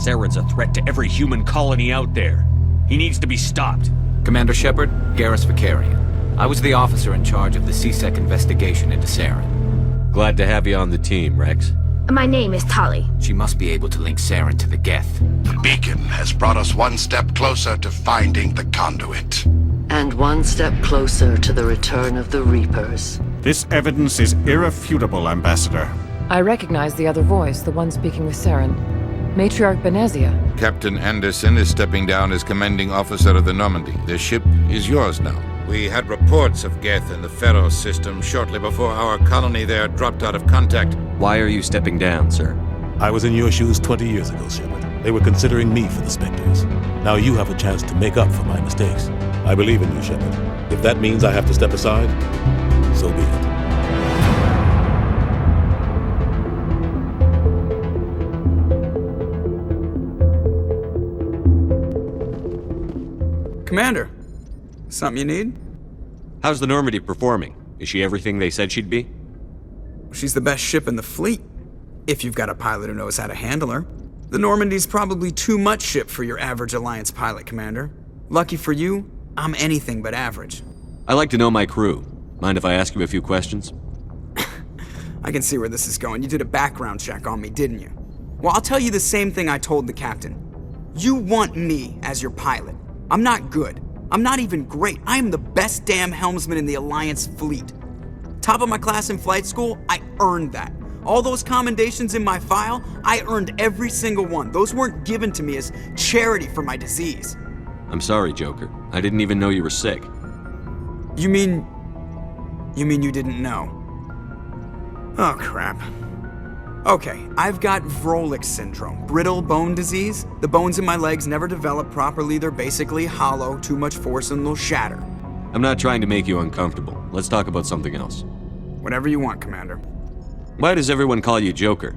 Saren's a threat to every human colony out there. He needs to be stopped. Commander Shepard, Garrus Vicarian. I was the officer in charge of the C-Sec investigation into Saren. Glad to have you on the team, Wrex. My name is Tali. She must be able to link Saren to the Geth. The beacon has brought us one step closer to finding the conduit. And one step closer to the return of the Reapers. This evidence is irrefutable, Ambassador. I recognize the other voice, the one speaking with Saren. Matriarch Benezia. Captain Anderson is stepping down as commanding officer of the Normandy. The ship is yours now. We had reports of Geth in the Feros system shortly before our colony there dropped out of contact. Why are you stepping down, sir? I was in your shoes 20 years ago, Shepard. They were considering me for the Spectres. Now you have a chance to make up for my mistakes. I believe in you, Shepard. If that means I have to step aside, so be it. Commander, something you need? How's the Normandy performing? Is she everything they said she'd be? She's the best ship in the fleet, if you've got a pilot who knows how to handle her. The Normandy's probably too much ship for your average Alliance pilot, Commander. Lucky for you, I'm anything but average. I like to know my crew. Mind if I ask you a few questions? I can see where this is going. You did a background check on me, didn't you? Well, I'll tell you the same thing I told the captain. You want me as your pilot. I'm not good. I'm not even great. I am the best damn helmsman in the Alliance fleet. Top of my class in flight school, I earned that. All those commendations in my file, I earned every single one. Those weren't given to me as charity for my disease. I'm sorry, Joker. I didn't even know you were sick. You mean you didn't know? Oh, crap. Okay, I've got Wrex syndrome, brittle bone disease. The bones in my legs never develop properly. They're basically hollow, too much force and they'll shatter. I'm not trying to make you uncomfortable. Let's talk about something else. Whatever you want, Commander. Why does everyone call you Joker?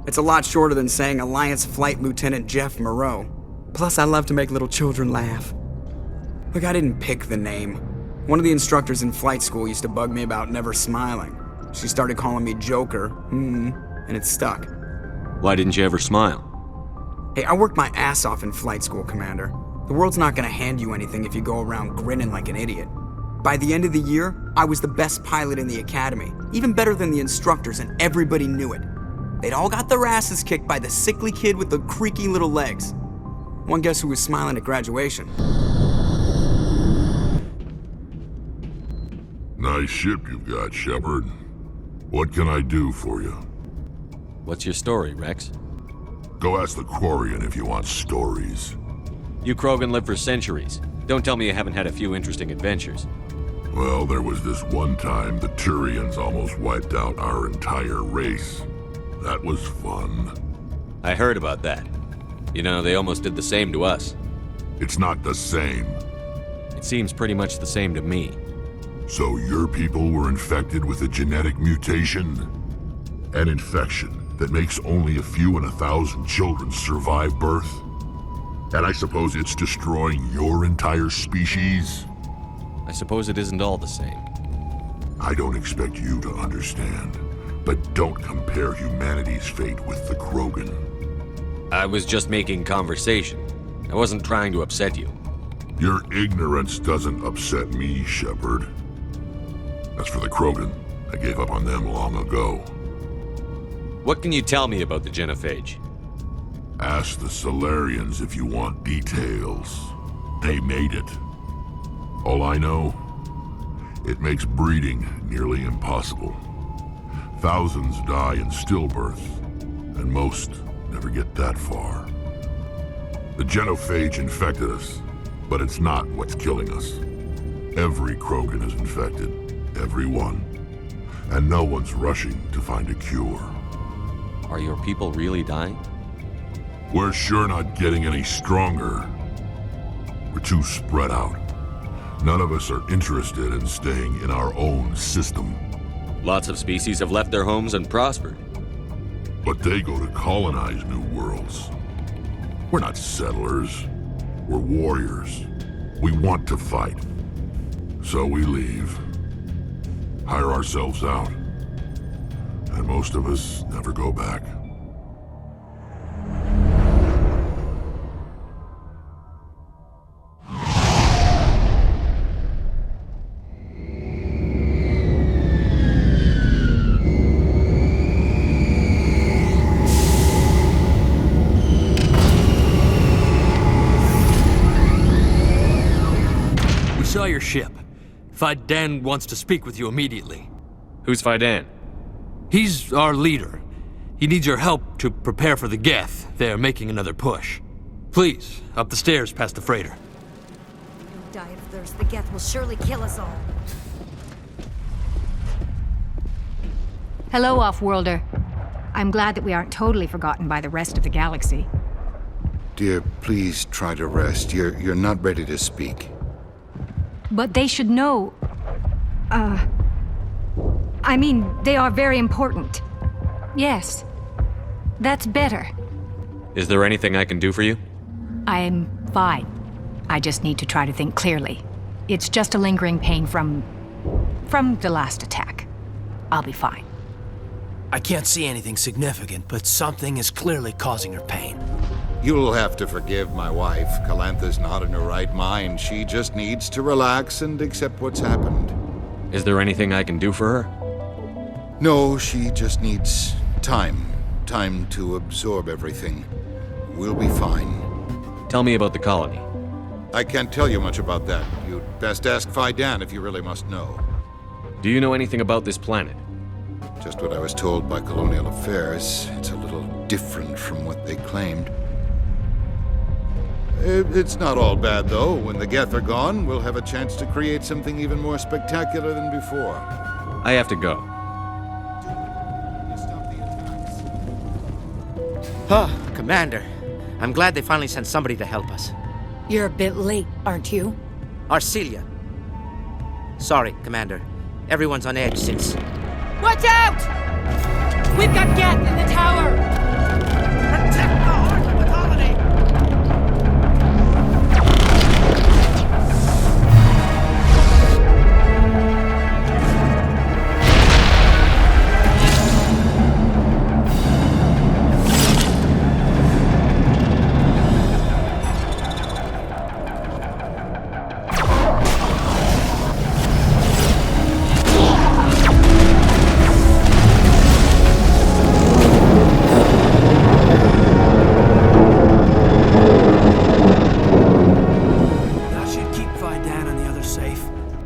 It's a lot shorter than saying Alliance Flight Lieutenant Jeff Moreau. Plus, I love to make little children laugh. Look, I didn't pick the name. One of the instructors in flight school used to bug me about never smiling. She started calling me Joker, and it stuck. Why didn't you ever smile? Hey, I worked my ass off in flight school, Commander. The world's not gonna hand you anything if you go around grinning like an idiot. By the end of the year, I was the best pilot in the academy, even better than the instructors, and everybody knew it. They'd all got their asses kicked by the sickly kid with the creaky little legs. One guess who was smiling at graduation? Nice ship you've got, Shepard. What can I do for you? What's your story, Wrex? Go ask the Quarian if you want stories. You Krogan lived for centuries. Don't tell me you haven't had a few interesting adventures. Well, there was this one time the Turians almost wiped out our entire race. That was fun. I heard about that. You know, they almost did the same to us. It's not the same. It seems pretty much the same to me. So your people were infected with a genetic mutation? An infection that makes only a few in 1,000 children survive birth? And I suppose it's destroying your entire species? I suppose it isn't all the same. I don't expect you to understand, but don't compare humanity's fate with the Krogan. I was just making conversation. I wasn't trying to upset you. Your ignorance doesn't upset me, Shepard. As for the Krogan, I gave up on them long ago. What can you tell me about the genophage? Ask the Solarians if you want details. They made it. All I know, it makes breeding nearly impossible. Thousands die in stillbirth, and most never get that far. The genophage infected us, but it's not what's killing us. Every Krogan is infected. Every one. And no one's rushing to find a cure. Are your people really dying? We're sure not getting any stronger. We're too spread out. None of us are interested in staying in our own system. Lots of species have left their homes and prospered. But they go to colonize new worlds. We're not settlers. We're warriors. We want to fight. So we leave. Hire ourselves out. And most of us never go back. Fidan wants to speak with you immediately. Who's Fidan? He's our leader. He needs your help to prepare for the Geth. They're making another push. Please, up the stairs past the freighter. Don't die of thirst. The Geth will surely kill us all. Hello, Off-Worlder. I'm glad that we aren't totally forgotten by the rest of the galaxy. Dear, please try to rest. You're not ready to speak. But they should know... I mean, they are very important. Yes. That's better. Is there anything I can do for you? I'm fine. I just need to try to think clearly. It's just a lingering pain from the last attack. I'll be fine. I can't see anything significant, but something is clearly causing her pain. You'll have to forgive my wife. Calantha's not in her right mind. She just needs to relax and accept what's happened. Is there anything I can do for her? No, she just needs time. Time to absorb everything. We'll be fine. Tell me about the colony. I can't tell you much about that. You'd best ask Fidan if you really must know. Do you know anything about this planet? Just what I was told by Colonial Affairs. It's a little different from what they claimed. It's not all bad, though. When the Geth are gone, we'll have a chance to create something even more spectacular than before. I have to go. Oh, Commander. I'm glad they finally sent somebody to help us. You're a bit late, aren't you? Arcelia. Sorry, Commander. Everyone's on edge since... Watch out! We've got Geth in the tower! Protect the heart of the colony!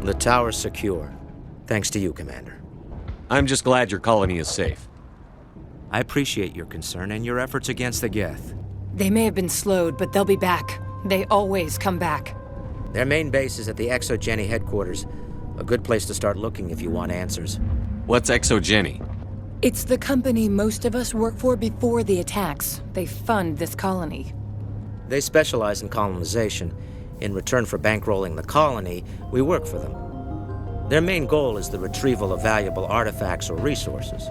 The tower's secure. Thanks to you, Commander. I'm just glad your colony is safe. I appreciate your concern and your efforts against the Geth. They may have been slowed, but they'll be back. They always come back. Their main base is at the ExoGeni headquarters. A good place to start looking if you want answers. What's ExoGeni? It's the company most of us work for before the attacks. They fund this colony. They specialize in colonization. In return for bankrolling the colony, we work for them. Their main goal is the retrieval of valuable artifacts or resources.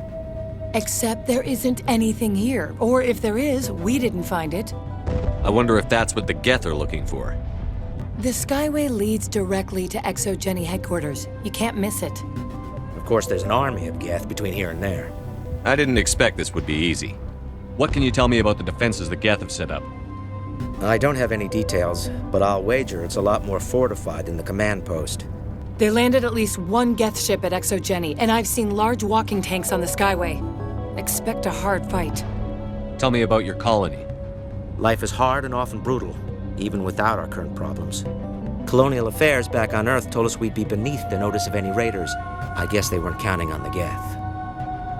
Except there isn't anything here. Or if there is, we didn't find it. I wonder if that's what the Geth are looking for. The Skyway leads directly to ExoGeni headquarters. You can't miss it. Of course, there's an army of Geth between here and there. I didn't expect this would be easy. What can you tell me about the defenses the Geth have set up? I don't have any details, but I'll wager it's a lot more fortified than the command post. They landed at least one Geth ship at ExoGeni, and I've seen large walking tanks on the Skyway. Expect a hard fight. Tell me about your colony. Life is hard and often brutal, even without our current problems. Colonial Affairs back on Earth told us we'd be beneath the notice of any raiders. I guess they weren't counting on the Geth.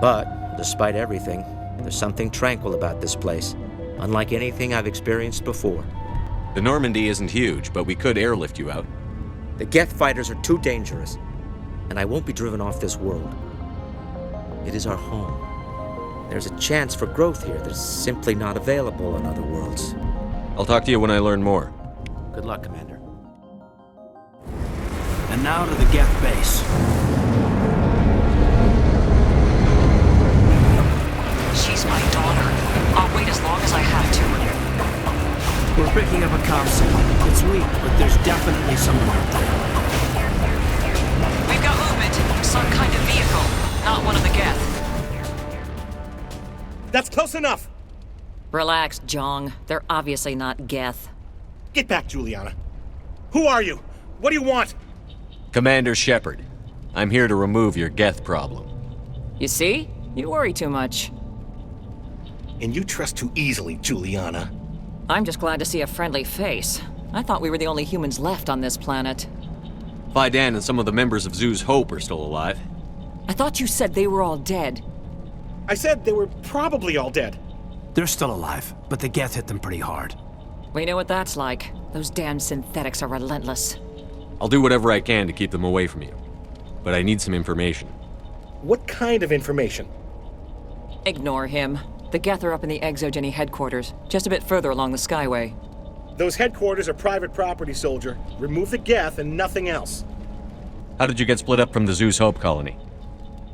But, despite everything, there's something tranquil about this place. Unlike anything I've experienced before. The Normandy isn't huge, but we could airlift you out. The Geth fighters are too dangerous, and I won't be driven off this world. It is our home. There's a chance for growth here that's simply not available on other worlds. I'll talk to you when I learn more. Good luck, Commander. And now to the Geth base. She's my daughter. I'll wait as long as I have to. We're picking up a comm signal. It's weak, but there's definitely someone out there. We've got movement. Some kind of vehicle. Not one of the Geth. That's close enough! Relax, Jong. They're obviously not Geth. Get back, Juliana. Who are you? What do you want? Commander Shepard. I'm here to remove your Geth problem. You see? You worry too much. And you trust too easily, Juliana. I'm just glad to see a friendly face. I thought we were the only humans left on this planet. Fidan and some of the members of Zoo's Hope are still alive. I thought you said they were all dead. I said they were probably all dead. They're still alive, but the Geth hit them pretty hard. We know what that's like. Those damn synthetics are relentless. I'll do whatever I can to keep them away from you. But I need some information. What kind of information? Ignore him. The Geth are up in the Exogeny headquarters, just a bit further along the Skyway. Those headquarters are private property, soldier. Remove the Geth and nothing else. How did you get split up from the Zoo's Hope colony?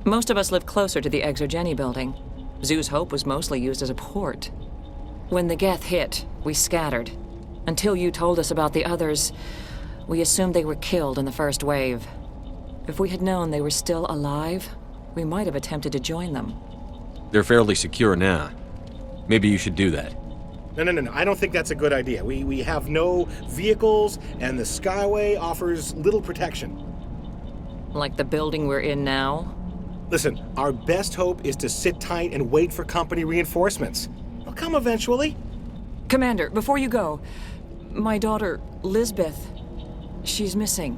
Most of us live closer to the Exogeny building. Zoo's Hope was mostly used as a port. When the Geth hit, we scattered. Until you told us about the others, we assumed they were killed in the first wave. If we had known they were still alive, we might have attempted to join them. They're fairly secure now. Maybe you should do that. No. I don't think that's a good idea. We have no vehicles, and the Skyway offers little protection. Like the building we're in now? Listen, our best hope is to sit tight and wait for company reinforcements. They'll come eventually. Commander, before you go, my daughter, Lisbeth, she's missing.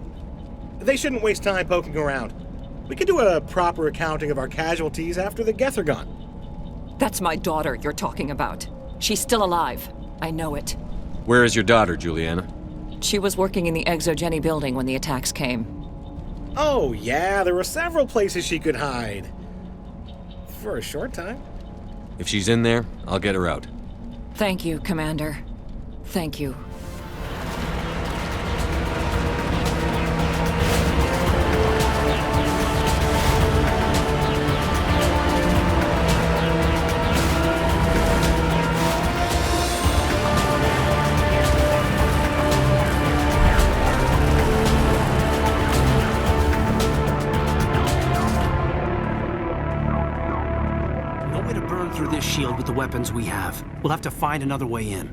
They shouldn't waste time poking around. We could do a proper accounting of our casualties after the Geth are gone. That's my daughter you're talking about. She's still alive. I know it. Where is your daughter, Juliana? She was working in the Exogeny building when the attacks came. Oh, yeah, there were several places she could hide. For a short time. If she's in there, I'll get her out. Thank you, Commander. Thank you. Shield with the weapons we have. We'll have to find another way in.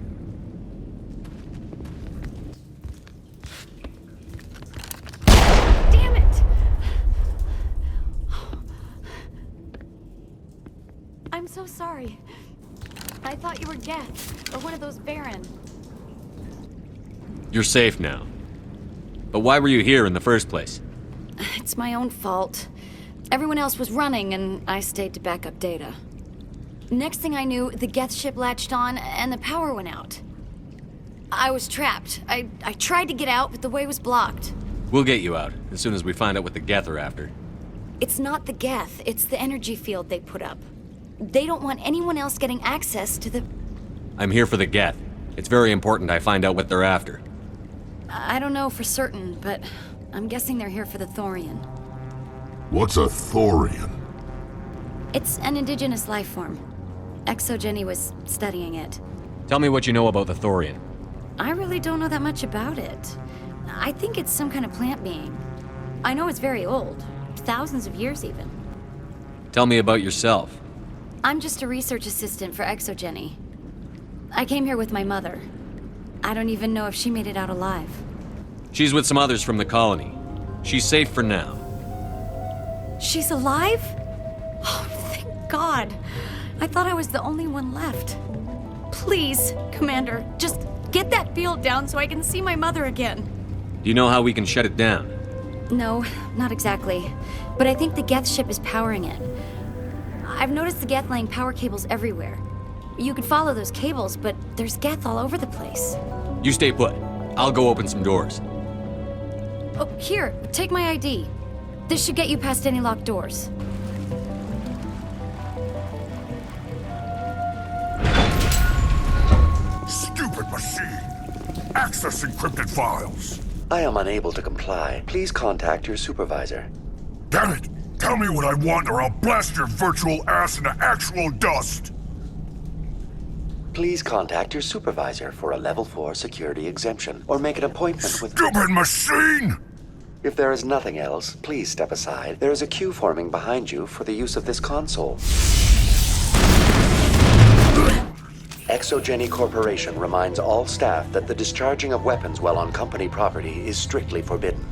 Damn it! I'm so sorry. I thought you were Geth, or one of those Baron. You're safe now. But why were you here in the first place? It's my own fault. Everyone else was running, and I stayed to back up data. Next thing I knew, the Geth ship latched on, and the power went out. I was trapped. I tried to get out, but the way was blocked. We'll get you out, as soon as we find out what the Geth are after. It's not the Geth, it's the energy field they put up. They don't want anyone else getting access to the... I'm here for the Geth. It's very important I find out what they're after. I don't know for certain, but I'm guessing they're here for the Thorian. What's a Thorian? It's an indigenous life form. Exogeny was studying it. Tell me what you know about the Thorian. I really don't know that much about it. I think it's some kind of plant being. I know it's very old. Thousands of years, even. Tell me about yourself. I'm just a research assistant for Exogeny. I came here with my mother. I don't even know if she made it out alive. She's with some others from the colony. She's safe for now. She's alive? Oh, thank God. I thought I was the only one left. Please, Commander, just get that field down so I can see my mother again. Do you know how we can shut it down? No, not exactly. But I think the Geth ship is powering it. I've noticed the Geth laying power cables everywhere. You could follow those cables, but there's Geth all over the place. You stay put. I'll go open some doors. Oh, here, take my ID. This should get you past any locked doors. Stupid machine! Access encrypted files! I am unable to comply. Please contact your supervisor. Damn it! Tell me what I want or I'll blast your virtual ass into actual dust! Please contact your supervisor for a level 4 security exemption, or make an appointment with... Stupid machine! If there is nothing else, please step aside. There is a queue forming behind you for the use of this console. Exogeny Corporation reminds all staff that the discharging of weapons while on company property is strictly forbidden.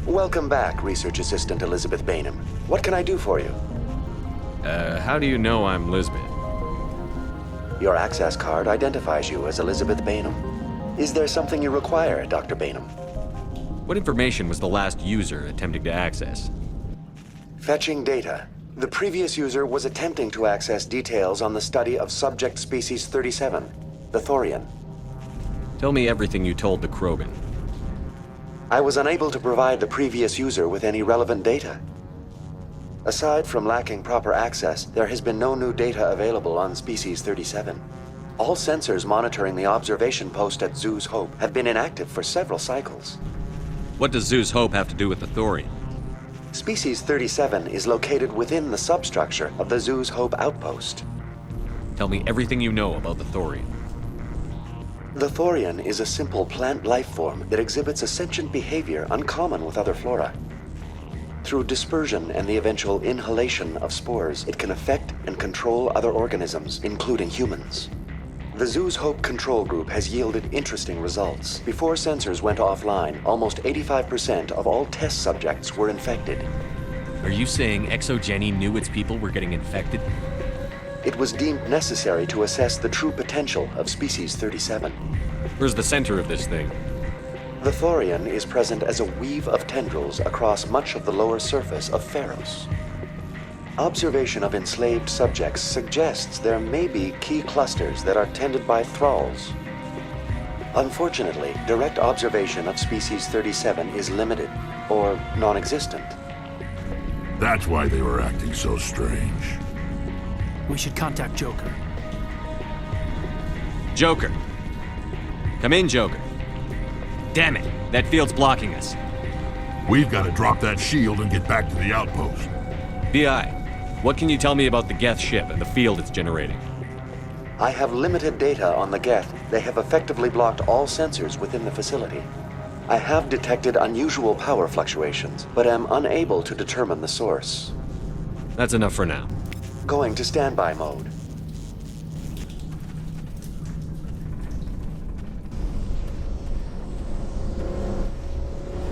Welcome back, Research Assistant Elizabeth Bainham. What can I do for you? How do you know I'm Lisbeth? Your access card identifies you as Elizabeth Bainham. Is there something you require, Dr. Bainham? What information was the last user attempting to access? Fetching data. The previous user was attempting to access details on the study of subject species 37, the Thorian. Tell me everything you told the Krogan. I was unable to provide the previous user with any relevant data. Aside from lacking proper access, there has been no new data available on species 37. All sensors monitoring the observation post at Zeus Hope have been inactive for several cycles. What does Zeus Hope have to do with the Thorian? Species 37 is located within the substructure of the Zeus Hope outpost. Tell me everything you know about the Thorian. The Thorian is a simple plant life form that exhibits a sentient behavior uncommon with other flora. Through dispersion and the eventual inhalation of spores, it can affect and control other organisms, including humans. The Zeus Hope control group has yielded interesting results. Before sensors went offline, almost 85% of all test subjects were infected. Are you saying ExoGeni knew its people were getting infected? It was deemed necessary to assess the true potential of species 37. Where's the center of this thing? The Thorian is present as a weave of tendrils across much of the lower surface of Feros. Observation of enslaved subjects suggests there may be key clusters that are tended by thralls. Unfortunately, direct observation of species 37 is limited, or non-existent. That's why they were acting so strange. We should contact Joker. Joker! Come in, Joker. Damn it, that field's blocking us. We've got to drop that shield and get back to the outpost. BI, what can you tell me about the Geth ship and the field it's generating? I have limited data on the Geth. They have effectively blocked all sensors within the facility. I have detected unusual power fluctuations, but am unable to determine the source. That's enough for now. Going to standby mode.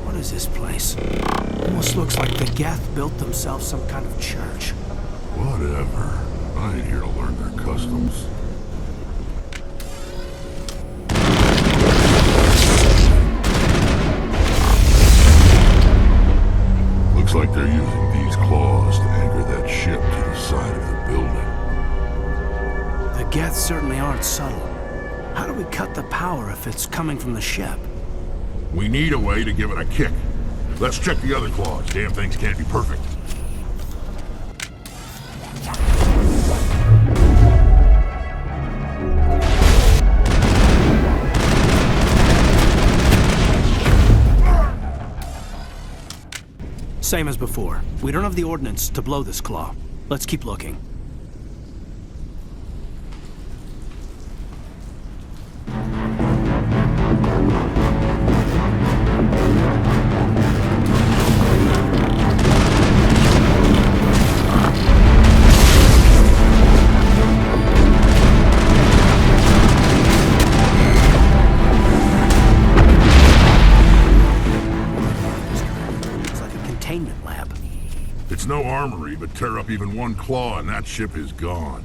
What is this place? Almost looks like the Geth built themselves some kind of church. Whatever. I ain't here to learn their customs. Looks like they're using these claws to anchor that ship to the side of the building. The Geth certainly aren't subtle. How do we cut the power if it's coming from the ship? We need a way to give it a kick. Let's check the other claws. Damn things can't be perfect. Same as before. We don't have the ordnance to blow this claw. Let's keep looking. It's no armory, but tear up even one claw and that ship is gone.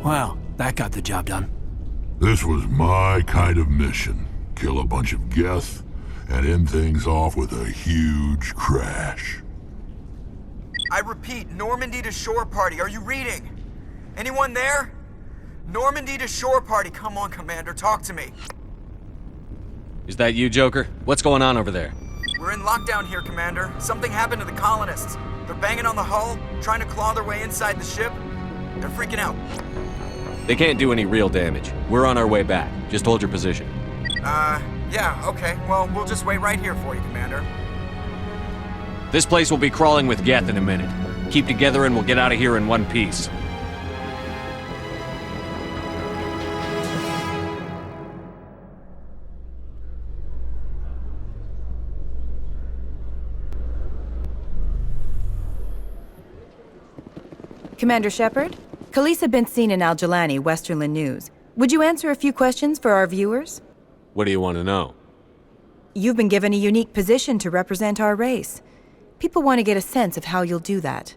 Well, that got the job done. This was my kind of mission. Kill a bunch of Geth and end things off with a huge crash. I repeat, Normandy to shore party. Are you reading? Anyone there? Normandy to shore party. Come on, Commander, talk to me. Is that you, Joker? What's going on over there? We're in lockdown here, Commander. Something happened to the colonists. They're banging on the hull, trying to claw their way inside the ship. They're freaking out. They can't do any real damage. We're on our way back. Just hold your position. Yeah, okay. Well, we'll just wait right here for you, Commander. This place will be crawling with Geth in a minute. Keep together and we'll get out of here in one piece. Commander Shepard? Khaleesa been seen in Al-Jalani, Westerland News. Would you answer a few questions for our viewers? What do you want to know? You've been given a unique position to represent our race. People want to get a sense of how you'll do that.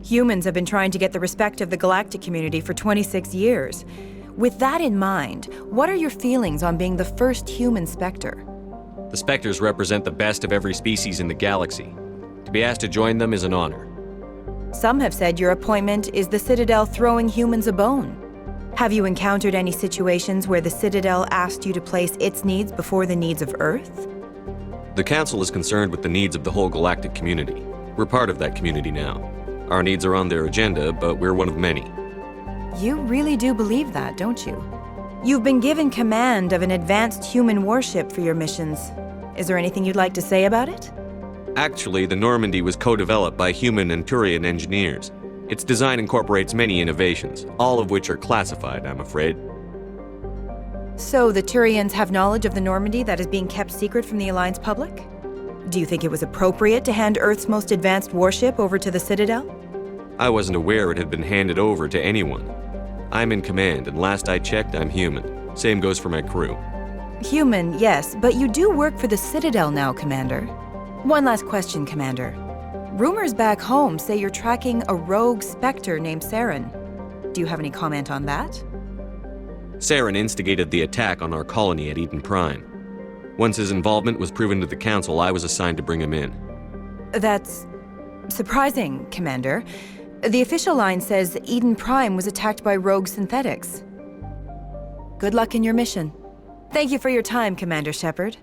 Humans have been trying to get the respect of the galactic community for 26 years. With that in mind, what are your feelings on being the first human Spectre? The Spectres represent the best of every species in the galaxy. To be asked to join them is an honor. Some have said your appointment is the Citadel throwing humans a bone. Have you encountered any situations where the Citadel asked you to place its needs before the needs of Earth? The Council is concerned with the needs of the whole galactic community. We're part of that community now. Our needs are on their agenda, but we're one of many. You really do believe that, don't you? You've been given command of an advanced human warship for your missions. Is there anything you'd like to say about it? Actually, the Normandy was co-developed by human and Turian engineers. Its design incorporates many innovations, all of which are classified, I'm afraid. So the Turians have knowledge of the Normandy that is being kept secret from the Alliance public? Do you think it was appropriate to hand Earth's most advanced warship over to the Citadel? I wasn't aware it had been handed over to anyone. I'm in command, and last I checked, I'm human. Same goes for my crew. Human, yes, but you do work for the Citadel now, Commander. One last question, Commander. Rumors back home say you're tracking a rogue Spectre named Saren. Do you have any comment on that? Saren instigated the attack on our colony at Eden Prime. Once his involvement was proven to the Council, I was assigned to bring him in. That's surprising, Commander. The official line says Eden Prime was attacked by rogue synthetics. Good luck in your mission. Thank you for your time, Commander Shepard.